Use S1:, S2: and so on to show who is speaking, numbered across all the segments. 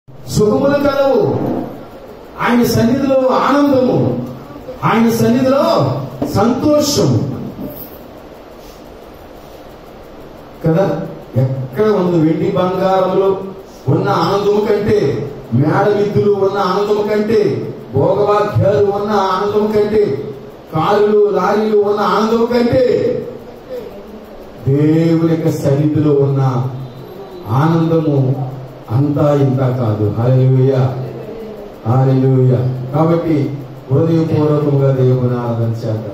S1: సుఖములు కలవు, ఆయన సన్నిధిలో ఆనందము, ఆయన సన్నిధిలో సంతోషం కదా. ఎక్కడ ఉంది? వెండి బంగారంలో ఉన్న ఆనందము కంటే, మేడమిద్దులు ఉన్న ఆనందము కంటే, భోగవాక్యాలు ఉన్న ఆనందము కంటే, కారులు లారీలు ఉన్న ఆనందము కంటే దేవుని యొక్క సన్నిధిలో ఉన్న ఆనందము అంతా ఇంత కాదు. హల్లెలూయా, హల్లెలూయా. కాబట్టి హృదయపూర్వకంగా దేవుని ఆరాధించాక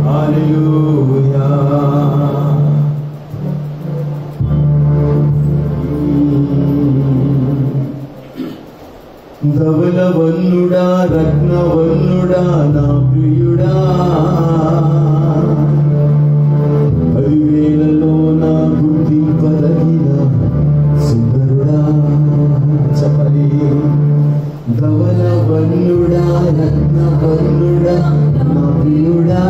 S1: హల్లెలూయా. ధవలవన్నుడా, రత్నవన్నుడా, నా ప్రియుడా, 10,000లో నా గుర్తింపదగిన సుందరుడా. చెప్పాలి. ధవలవన్నుడా, రత్నవన్నుడా, నా ప్రియుడా,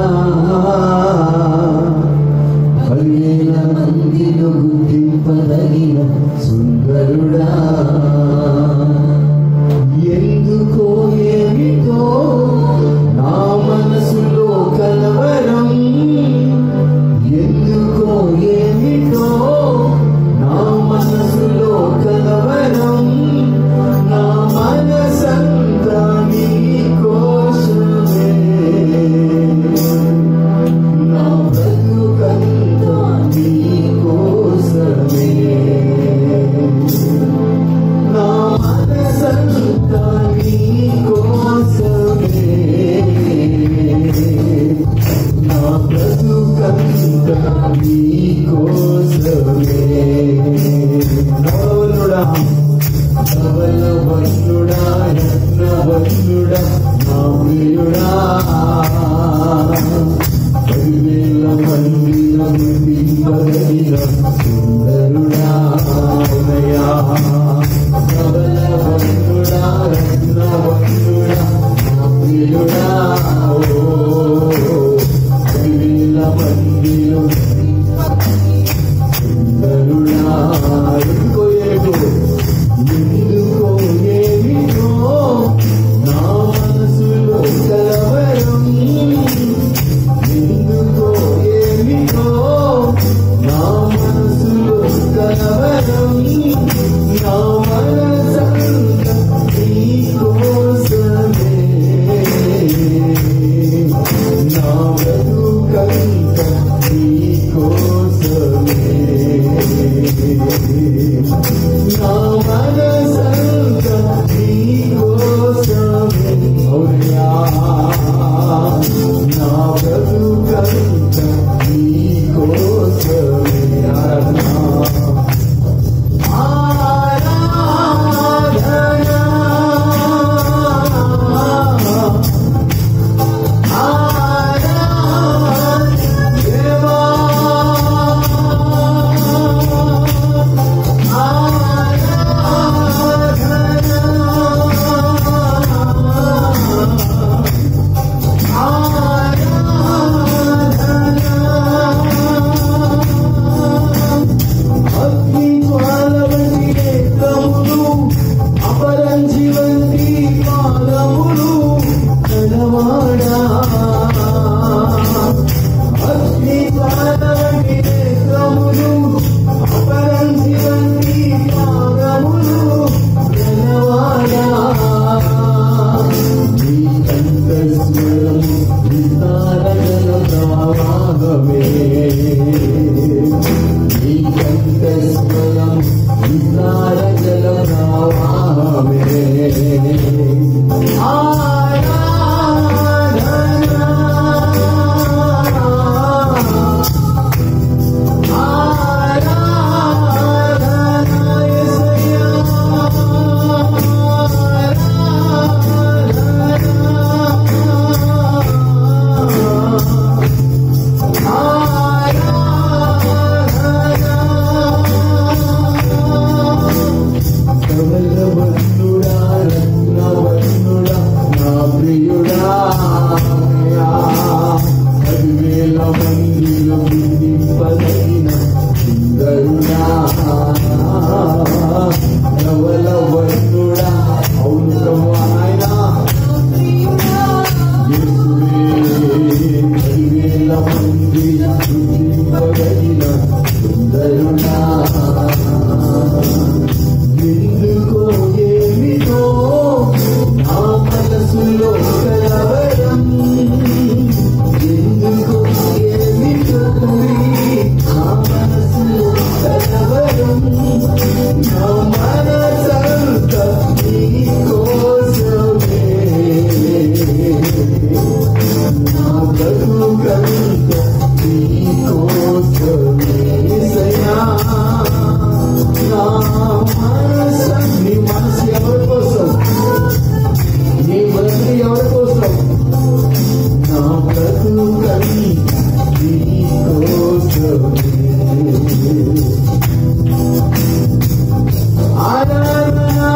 S1: 10,000 మందిలో గుర్తింపదగిన సుందరుడా. ఎందుకో ఏమిటో నా మనసులో కలవరం, ఎందుకో ఏమిటో నా మనసులో కలవరం, నా మనసంతా నీ కోసమే, నా బ్రతుకంతా నీ కోసమే, నా మనసంతా నీ కోసమే, నా బ్రతుకంతా నీ కోసమే. ధవలుడా, ధవలవన్నుడా, రత్నవన్నుడా, నా ప్రియుడా, 10,000 మందిలో గుర్తింపదగిన సుందరుడా. ధవలవన్నుడా, రత్నవన్నుడా, నా ప్రియుడా, 10,000 మందిలో బ్రతుకంతా నీకోసమే యేసయ్యా. నా మనసు, నీ మనసు ఎవరి కోసం? నీ బ్రతుకు ఎవరి కోసం? నా బ్రతుకంతా నీకోసమే. ఆరాధనా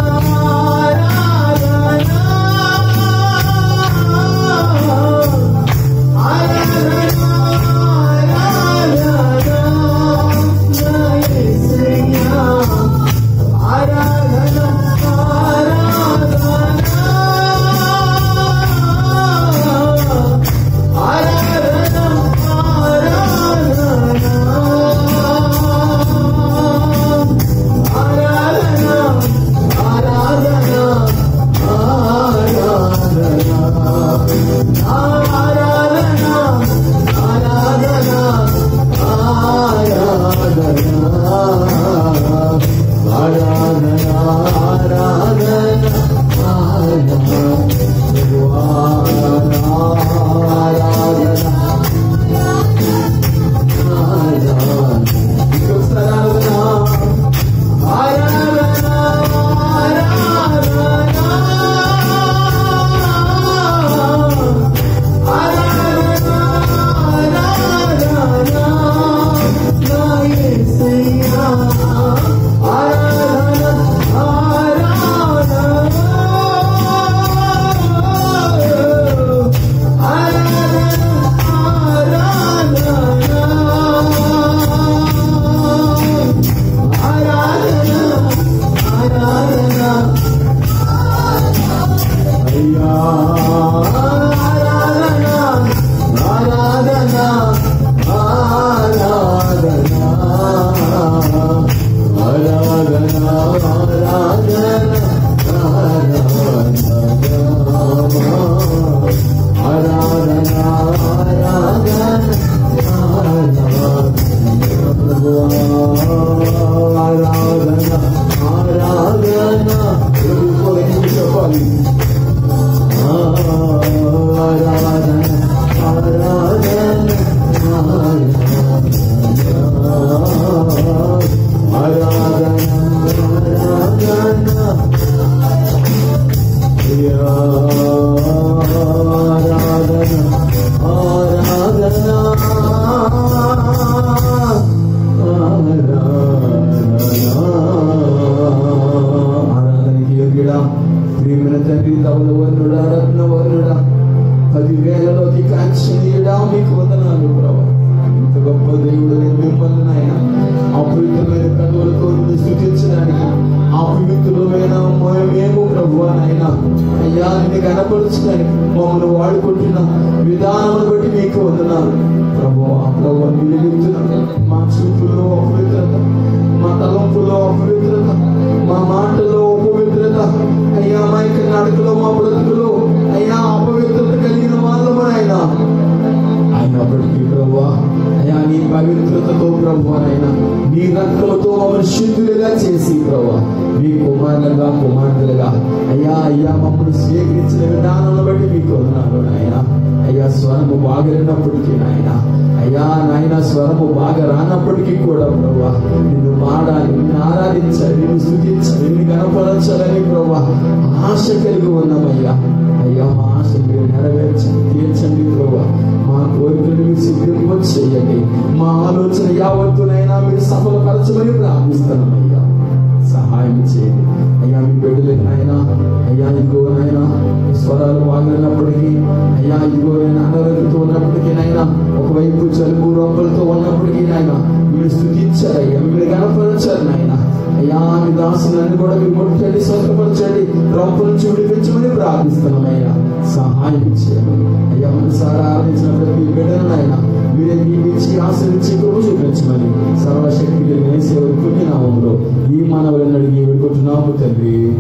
S2: ఈ మానవులను అడిగి వేడుకుంటున్నాము తండ్రి.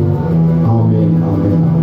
S2: ఆమేన్ ఆమేన్.